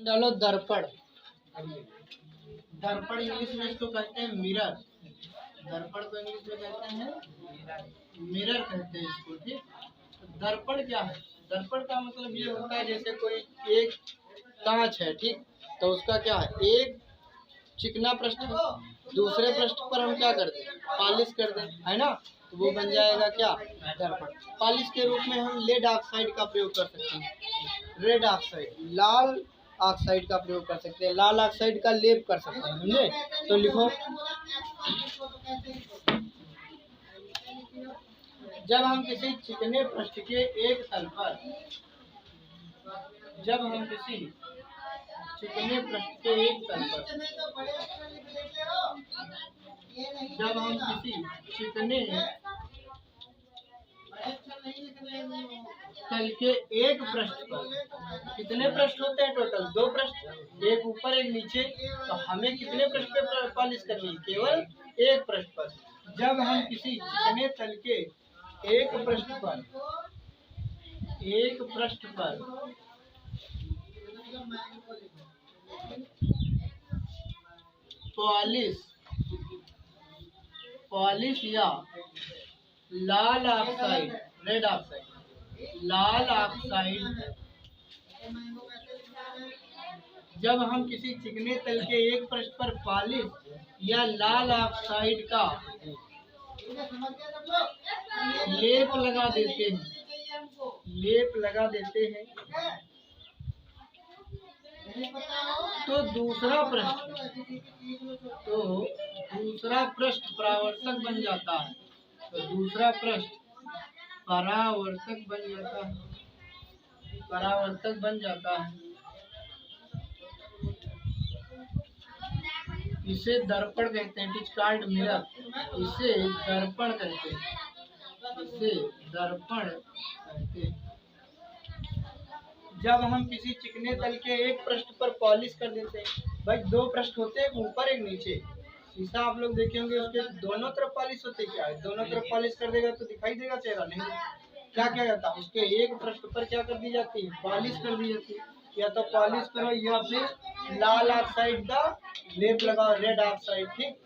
डालो दर्पण। दर्पण इंग्लिश में इसको कहते हैं मिरर। दर्पण को इंग्लिश में कहते हैं मिरर कहते हैं इसको। ठीक, तो दर्पण क्या है? दर्पण का मतलब ये होता है जैसे कोई एक कांच है, ठीक, तो उसका क्या है, एक चिकना पृष्ठ है, दूसरे पृष्ठ पर हम क्या कर दें, पॉलिश कर दें, है ना, तो वो बन जाएगा क्या, दर्पण। पॉलिश के रूप में हम लेड ऑक्साइड का प्रयोग कर सकते हैं, रेड ऑक्साइड, लाल ऑक्साइड का प्रयोग कर सकते हैं, लाल ऑक्साइड का लेप कर सकते हैं, समझे। तो लिखो, जब हम किसी चिकने पृष्ठ के एक तल पर, जब हम किसी चिकने पृष्ठ के एक तल पर, जब हम किसी चिकने तल के एक पृष्ठ पर, कितने पृष्ठ होते हैं टोटल, दो पृष्ठ, एक ऊपर एक नीचे, तो हमें कितने पृष्ठ पे पॉलिश करनी है, केवल एक पृष्ठ पर। जब हम किसी चिकने तल के एक पृष्ठ पर, एक पृष्ठ पर पॉलिश या लाल ऑक्साइड, रेड ऑक्साइड, लाल ऑक्साइड, जब हम किसी चिकने तल के एक पृष्ठ पर पॉलिश या लाल ऑक्साइड का लेप लगा देते हैं, लेप लगा देते हैं, तो दूसरा पृष्ठ परावर्तक बन जाता है, तो दूसरा पृष्ठ परावर्तक बन जाता है, परावर्तक बन जाता है। इसे दर्पण कहते हैं, इट इज कॉल्ड मिरर। इसे दर्पण कहते हैं, इसे दर्पण कहते हैं। जब हम किसी चिकने तल के एक पृष्ठ पर पॉलिश कर देते हैं, भाई दो पृष्ठ होते हैं, एक ऊपर एक नीचे, शीशा आप लोग देखे होंगे, उसके दोनों तरफ पॉलिश होती है, क्या है, दोनों तरफ पॉलिश कर देगा तो दिखाई देगा चेहरा, नहीं, क्या क्या जाता है, उसके एक पृष्ठ पर क्या कर दी जाती है, पॉलिश कर दी जाती है। या तो पॉलिश करो या फिर लाल ऑक्साइड का लेप लगाओ, रेड ऑक्साइड, ठीक,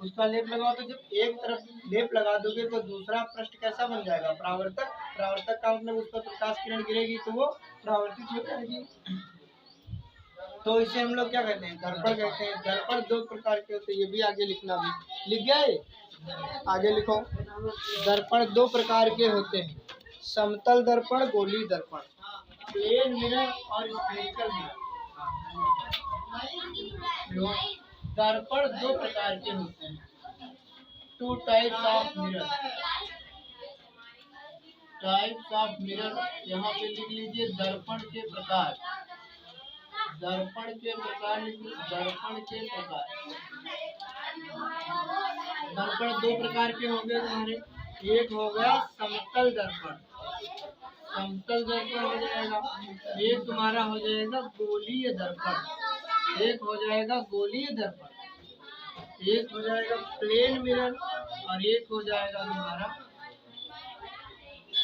उसका लेप लगाओ, तो जब एक तरफ लेप लगा दोगे तो दूसरा पृष्ठ कैसा बन जाएगा, परावर्तक। परावर्तक का मतलब उस पर प्रकाश किरण गिरेगी तो वो परावर्तित हो जाएगी, तो इसे हम लोग क्या कहते हैं, दर्पण कहते हैं। दर्पण दो प्रकार के होते हैं, ये भी आगे लिखना, भी लिख गए, आगे लिखो। दर्पण दो प्रकार के होते हैं, समतल दर्पण, गोलीय दर्पण, प्लेन मिरर और स्फेरिकल मिरर। दर्पण दो प्रकार के होते हैं, two types of mirror, types of mirror, यहाँ पे लिख लीजिए दर्पण के प्रकार, दर्पण के प्रकार लिखिए, दर्पण के प्रकार। दर्पण दो प्रकार के हो गए तुम्हारे, एक हो गया समतल दर्पण, समतल दर्पण हो जाएगा, एक तुम्हारा हो जाएगा गोलीय दर्पण, एक हो जाएगा गोलीय दर्पण, एक हो जाएगा प्लेन मिरर और एक हो जाएगा तुम्हारा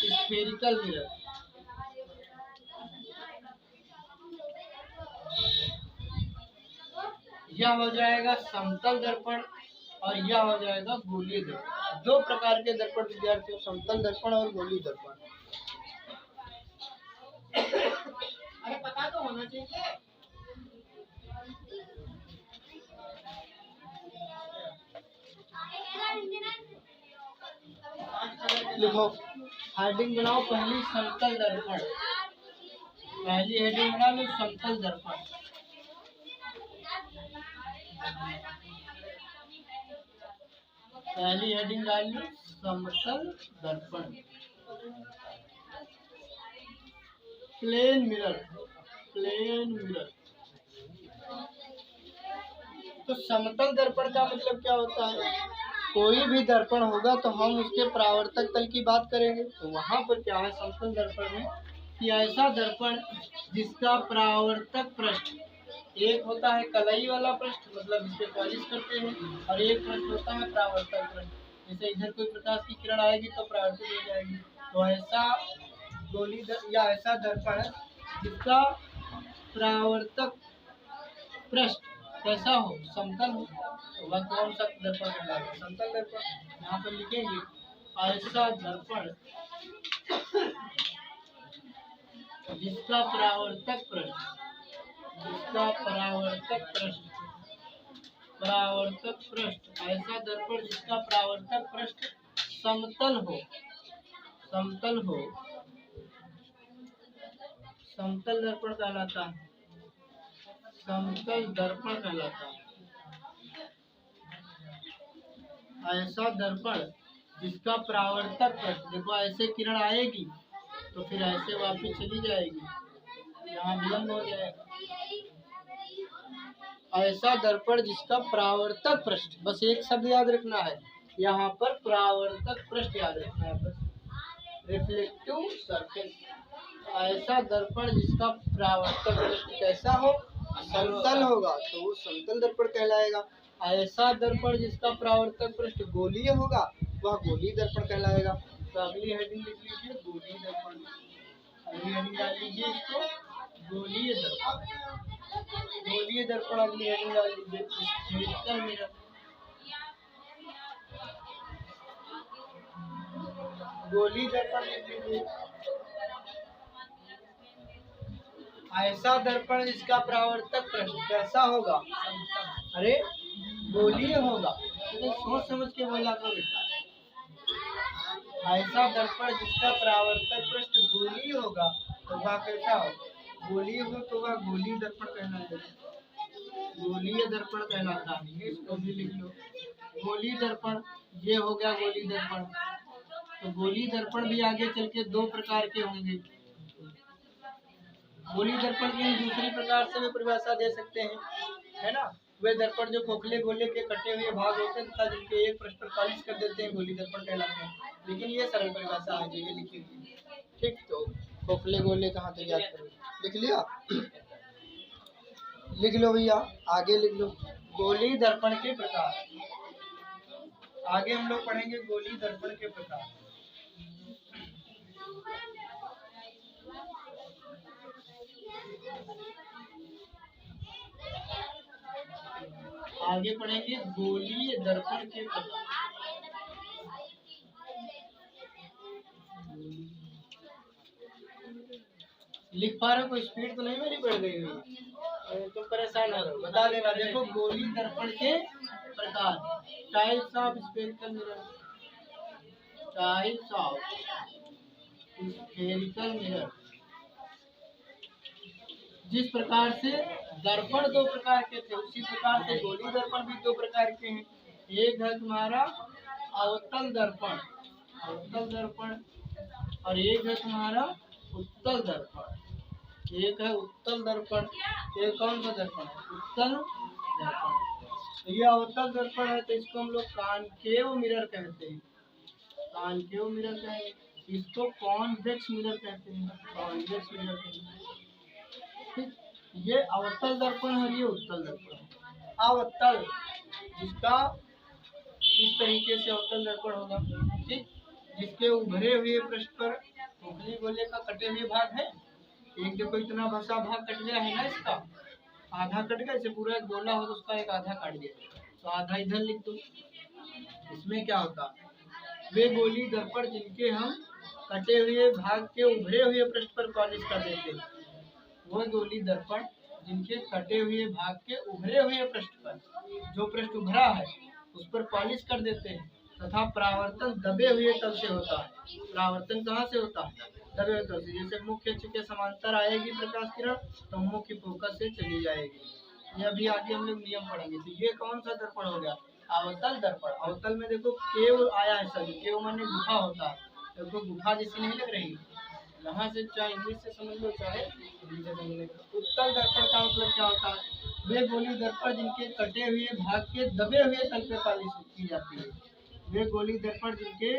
स्फेरिकल मिरर। यह हो जाएगा समतल दर्पण और यह हो जाएगा गोलीय दर्पण। दो प्रकार के दर्पण विद्यार्थियों, समतल दर्पण और गोलीय दर्पण। अरे पता तो होना चाहिए। लिखो, हेडिंग बनाओ पहली, समतल दर्पण, पहली हेडिंग बना लो समतल दर्पण। पहली हेडिंग डाल लो समतल दर्पण। प्लेन मिरर, प्लेन मिरर, तो समतल दर्पण का मतलब क्या होता है, कोई भी दर्पण होगा तो हम उसके परावर्तक तल की बात करेंगे, तो वहाँ पर क्या है समतल दर्पण में कि ऐसा दर्पण जिसका परावर्तक पृष्ठ एक होता है कलई वाला पृष्ठ, मतलब इस पे पॉलिश करते हैं, और एक पृष्ठ होता है परावर्तक पृष्ठ, जैसे इधर कोई प्रकाश की किरण आएगी तो परावर्तित हो जाएगी, तो ऐसा गोली या ऐसा दर्पण जिसका परावर्तक पृष्ठ कैसा हो, समतल हो, तो वह कौन सा दर्पण कहलाएगा, समतल दर्पण। यहाँ पर लिखेंगे ऐसा दर्पण जिसका परावर्तक पृष्ठ, जिसका परावर्तक पृष्ठ, ऐसा दर्पण जिसका परावर्तक पृष्ठ समतल हो, समतल हो, समतल दर्पण कहलाता है, समतल दर्पण कहलाता है। ऐसा दर्पण जिसका परावर्तक पृष्ठ, देखो ऐसे किरण आएगी तो फिर ऐसे वापस चली जाएगी, यहाँ विलंब हो जाएगा। ऐसा दर्पण जिसका परावर्तक पृष्ठ, बस एक शब्द याद रखना है यहाँ पर, परावर्तक पृष्ठ याद रखना है बस, रिफ्लेक्टिव सरफेस। ऐसा दर्पण जिसका परावर्तक पृष्ठ कैसा हो, समतल होगा, तो वो समतल दर्पण कहलाएगा। ऐसा दर्पण जिसका परावर्तक पृष्ठ गोलीय होगा, वह गोलीय दर्पण कहलाएगा। तो अगली हेडिंग लिख लीजिए गोलीय दर्पण, अगली हेडिंग डाल लीजिए इसको गोलीय दर्पण, गोलीय दर्पण अगली हेडिंग डाल लीजिए स्फेरिकल मिरर, गोलीय दर्पण लिख लीजिए। ऐसा दर्पण जिसका परावर्तक पृष्ठ कैसा होगा, अरे गोलीय होगा, तो सोच समझ के बोला करो बेटा। ऐसा दर्पण जिसका परावर्तक पृष्ठ गोलीय होगा तो वह कैसा हो, गोलीय हो तो वह गोलीय दर्पण कहलाएगा, गोलीय दर्पण कहलाता है। इसको भी लिख लो, गोलीय दर्पण, ये हो गया गोलीय दर्पण। तो गोलीय दर्पण भी आगे चल के दो प्रकार के होंगे, गोलीय दर्पण की दूसरी प्रकार से भी परिभाषा दे सकते हैं, है ना। वे दर्पण जो खोखले गोले के कटे हुए भाग होते हैं तथा जिनके एक पृष्ठ पर पॉलिश कर देते हैं, गोलीय दर्पण कहलाते हैं। लेकिन ये सरल परिभाषा है, जगह लिखी हुई, ठीक। तो खोखले गोले कहाँ तक याद करोगे, लिख लिया, लिख लो भैया, आगे लिख लो गोलीय दर्पण के प्रकार। आगे हम लोग पढ़ेंगे गोलीय दर्पण के प्रकार। आगे पढ़ेंगे गोलीय दर्पण के प्रकार। लिख पा रहे हो, कोई स्पीड तो नहीं मेरी बढ़ गई हुई, तुम परेशान हो रहे हो, बता देना। देखो गोलीय दर्पण के प्रकार, types of spherical mirror, types of spherical mirror. जिस प्रकार से दर्पण दो प्रकार के थे, उसी प्रकार से गोलीय दर्पण भी दो प्रकार के हैं। एक है तुम्हारा अवतल दर्पण, अवतल दर्पण, और एक है तुम्हारा उत्तल दर्पण, एक है उत्तल दर्पण। ये कौन सा दर्पण है, उत्तल दर्पण। ये अवतल दर्पण है तो इसको हम लोग कॉनकेव मिरर कहते हैं, कॉनकेव मिरर कहेंगे। इसको कॉन्वेक्स मिरर कहते हैं, कॉन्वेक्स मिरर कहते हैं, ठीक। ये अवतल दर्पण है, ये उत्तल दर्पण है। अवतल जिसका इस तरीके से अवतल दर्पण होगा, ठीक, जिसके उभरे हुए पृष्ठ पर खोखली गोले का कटे हुए भाग है। एक देखो इतना बसा भाग कट गया है ना, इसका आधा कट गया, इसे पूरा एक गोला हो तो उसका एक आधा काट दिया, तो आधा इधर लिख दो। इसमें क्या होता, वे गोलीय दर्पण जिनके हम कटे हुए भाग के उभरे हुए पृष्ठ पर पॉलिश कर देते हैं, वो गोलीय दर्पण जिनके कटे हुए भाग के उभरे हुए पृष्ठ पर, जो पृष्ठ उभरा है उस पर पॉलिश कर देते हैं, तथा परावर्तन दबे हुए तल से होता है। परावर्तन कहाँ से होता है, दबे हुए तल से। जैसे मुख्य अक्ष के समांतर आएगी प्रकाश किरण तो मुख्य फोकस से चली जाएगी। ये अभी आगे हम लोग नियम पढ़ेंगे। तो ये कौन सा दर्पण हो गया, अवतल दर्पण। अवतल में देखो केव आया है, सभी केव माने गुफा होता है, देखो गुफा जैसी नहीं लग रही, यहाँ से चाहे इंग्लिश से समझ लो चाहे हिंदी से समझ लो। उत्तल दर्पण का मतलब क्या होता है, वे गोलीय दर्पण जिनके कटे हुए भाग के दबे हुए तल पे पॉलिश की जाती है। वे गोलीय दर्पण जिनके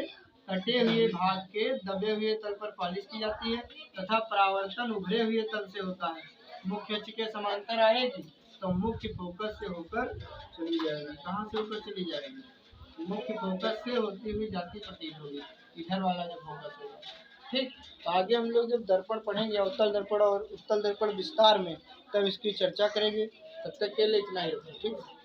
कटे हुए भाग के दबे हुए तल पर पॉलिश की जाती है तथा परावर्तन उभरे हुए तल से होता है। मुख्य अक्ष के समांतर आएगी तो मुख्य फोकस से होकर चली जाएगी। कहाँ से होकर चली जाएगी, मुख्य फोकस से होती हुई जाती प्रतीत होगी, इधर वाला जो फोकस होगा, ठीक। तो आगे हम लोग जब दर्पण पढ़ेंगे अवतल दर्पण और उत्तल दर्पण विस्तार में, तब इसकी चर्चा करेंगे। तब तक के लिए इतना ही रखो, ठीक।